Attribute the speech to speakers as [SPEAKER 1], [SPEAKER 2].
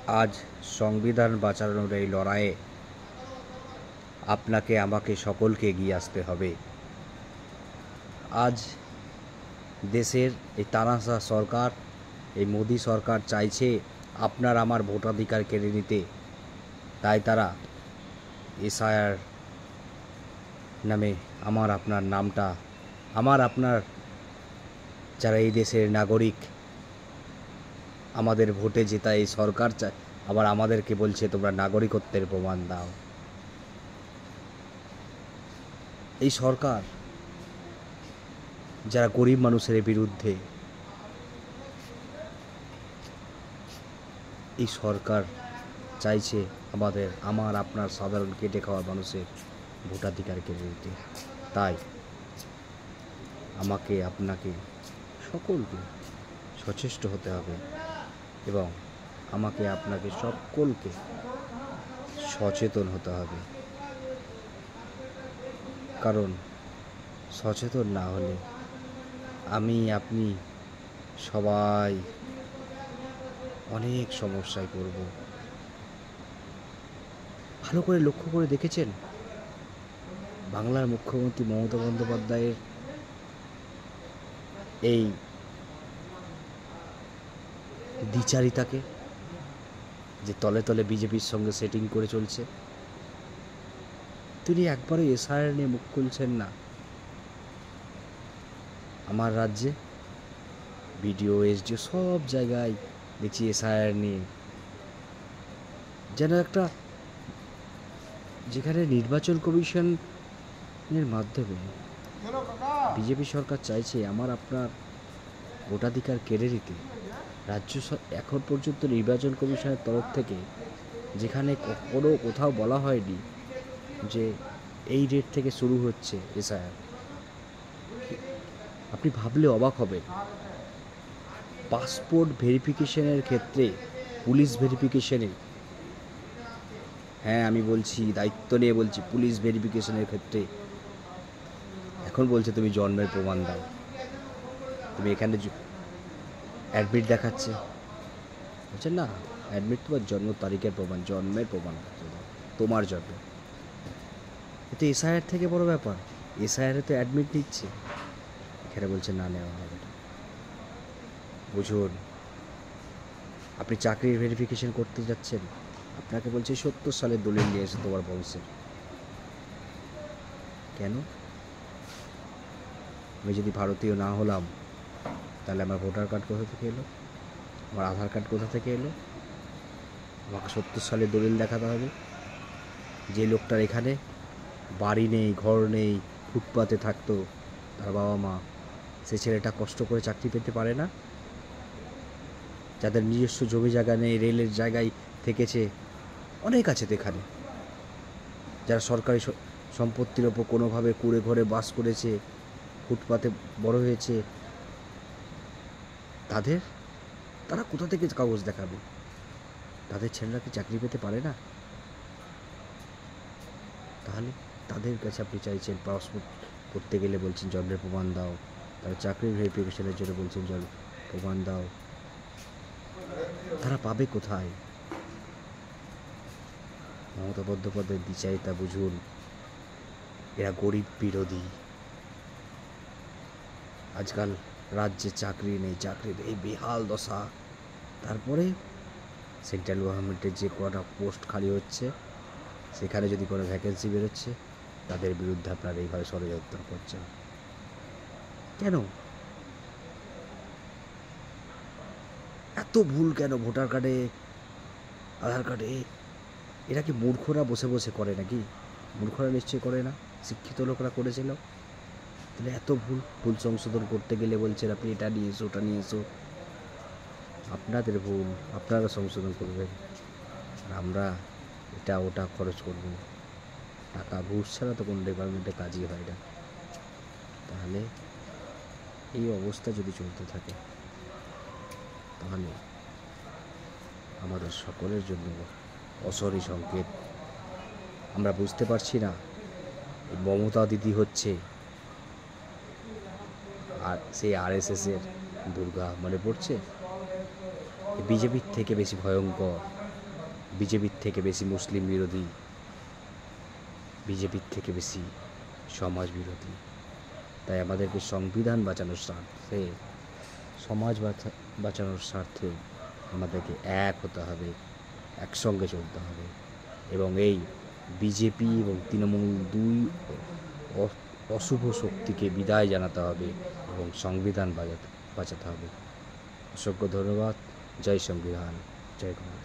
[SPEAKER 1] আজ সংবিধান বাঁচানোর এই লড়াইয়ে আপনাকে আমাকে সকলকে এগিয়ে আসতে হবে। আজ দেশের এই তানাশা সরকার, এই মোদি সরকার চাইছে আপনার আমার ভোটাধিকার কেড়ে নিতে। তাই তারা এসআইআর নামে আমার আপনার নামটা, আমার আপনার যারা এই দেশের নাগরিক, আমাদের ভোটে জেতা এই সরকার আবার আমাদেরকে বলছে তোমরা নাগরিকত্বের প্রমাণ দাও। এই সরকার যারা গরিব মানুষের বিরুদ্ধে, এই সরকার চাইছে আমার আপনার সাধারণ কেটে খাওয়া মানুষের ভোটাধিকার কেড়ে নিতে। তাই আমাকে আপনাকে সকলকে সচেষ্ট হতে হবে এবং আমাকে আপনাকে সকলকে সচেতন হতে হবে। কারণ সচেতন না হলে আমি আপনি সবাই অনেক সমস্যায় পড়ব। ভালো করে লক্ষ্য করে দেখেছেন বাংলার মুখ্যমন্ত্রী মমতা বন্দ্যোপাধ্যায়ের এই দ্বিচারিতাকে, যে তলে তলে বিজেপির সঙ্গে সেটিং করে চলছে। তিনি একবারও এসআইআর নিয়ে মুখ খুলছেন না। আমার রাজ্যে বিডিও এসডিও সব জায়গায় দেখছি এসআইআর নিয়ে, যেন একটা যেখানে নির্বাচন কমিশনের মাধ্যমে বিজেপি সরকার চাইছে আমার আপনার ভোটাধিকার কেড়ে নিতে। রাজ্য এখন পর্যন্ত নির্বাচন কমিশনের তরফ থেকে যেখানে কোথাও বলা হয়নি যে এই ডেট থেকে শুরু হচ্ছে এসআইআর। আপনি ভাবলে অবাক হবেন, পাসপোর্ট ভেরিফিকেশনের ক্ষেত্রে, পুলিশ ভেরিফিকেশনে, হ্যাঁ আমি বলছি, দায়িত্ব নিয়ে বলছি, পুলিশ ভেরিফিকেশনের ক্ষেত্রে এখন বলছে তুমি জন্মের প্রমাণ দাও। তুমি এখানে অ্যাডমিট দেখাচ্ছে, বলছে না অ্যাডমিট তোমার জন্ম তারিখের প্রমাণ, জন্মের প্রমাণ তোমার জন্ম। এতে এসআইআর থেকে বড় ব্যাপার, এসআইআর তো অ্যাডমিট নিচ্ছে, এখানে বলছে না নেওয়া হবে না। বুঝুন, আপনি চাকরির ভেরিফিকেশন করতে যাচ্ছেন, আপনাকে বলছে 70 সালের দলিল নিয়ে এসে তোমার বংশের। কেন? আমি যদি ভারতীয় না হলাম তাহলে আমার ভোটার কার্ড কোথা থেকে এলো, আমার আধার কার্ড কোথা থেকে এলো? আমাকে 70 সালের দলিল দেখাতে হবে। যে লোকটার এখানে বাড়ি নেই, ঘর নেই, ফুটপাতে থাকতো তার বাবা মা, সে ছেলেটা কষ্ট করে চাকরি পেতে পারে না। যাদের নিজস্ব জমি জায়গা নেই, রেলের জায়গায় থেকেছে, অনেক আছে তো এখানে। যারা সরকারি সম্পত্তির ওপর কোনোভাবে কুড়ে ঘরে বাস করেছে, ফুটপাতে বড় হয়েছে, তারা কোথা থেকে কাগজ দেখাবে? তাদের ছেলেরা কি চাকরি পেতে পারে না? তাহলে তাদের কাছে আপনি চাইছেন পাসপোর্ট করতে গেলে বলছেন জন্মের প্রমাণ দাও, তারা চাকরির ভেরিফিকেশনের জন্য বলছেন প্রমাণ দাও। তারা পাবে কোথায়? মমতা বন্দ্যোপাধ্যায়ের দ্বিচারিতা বুঝুন। এরা গরিব বিরোধী। আজকাল রাজ্যে চাকরি নেই, চাকরির এই বেহাল দশা। তারপরে সেন্ট্রাল গভর্নমেন্টের যে কটা পোস্ট খালি হচ্ছে, সেখানে যদি কোনো ভ্যাকেন্সি বেরোচ্ছে, তাদের বিরুদ্ধে আপনারা এইভাবে ষড়যন্ত্র করছেন কেন? এত ভুল কেন ভোটার কার্ডে, আধার কার্ডে? এরা কি মূর্খরা বসে বসে করে নাকি? মূর্খরা নিশ্চয়ই করে না, শিক্ষিত লোকরা করেছিল। তাহলে এত ভুল সংশোধন করতে গেলে বলছেন আপনি এটা নিয়ে এসো, ওটা নিয়ে এসো। আপনাদের ভুল, আপনারা সংশোধন করবেন, আর আমরা এটা ওটা খরচ করব। টাকা ঘুষ ছাড়া তো কোনো ডিপার্টমেন্টে কাজই হয় না। তাহলে এই অবস্থা যদি চলতে থাকে, তাহলে আমাদের সকলের জন্য অশনি সংকেত। আমরা বুঝতে পারছি না মমতা দিদি হচ্ছে আর সেই আরএসএসের দুর্গা মনে পড়ছে, বিজেপির থেকে বেশি ভয়ঙ্কর। বিজেপির থেকে বেশি মুসলিম বিরোধী, বিজেপির থেকে বেশি সমাজ বিরোধী। তাই আমাদেরকে সংবিধান বাঁচানোর স্বার্থে, সমাজ বাঁচানোর স্বার্থে আমাদেরকে এক হতে হবে, একসঙ্গে চলতে হবে এবং এই বিজেপি এবং তৃণমূল দুই অশুভ শক্তিকে বিদায় জানাতে হবে এবং সংবিধান বাঁচাতে হবে। অসংখ্য ধন্যবাদ। জয় সংবিধান, জয় গণতন্ত্র।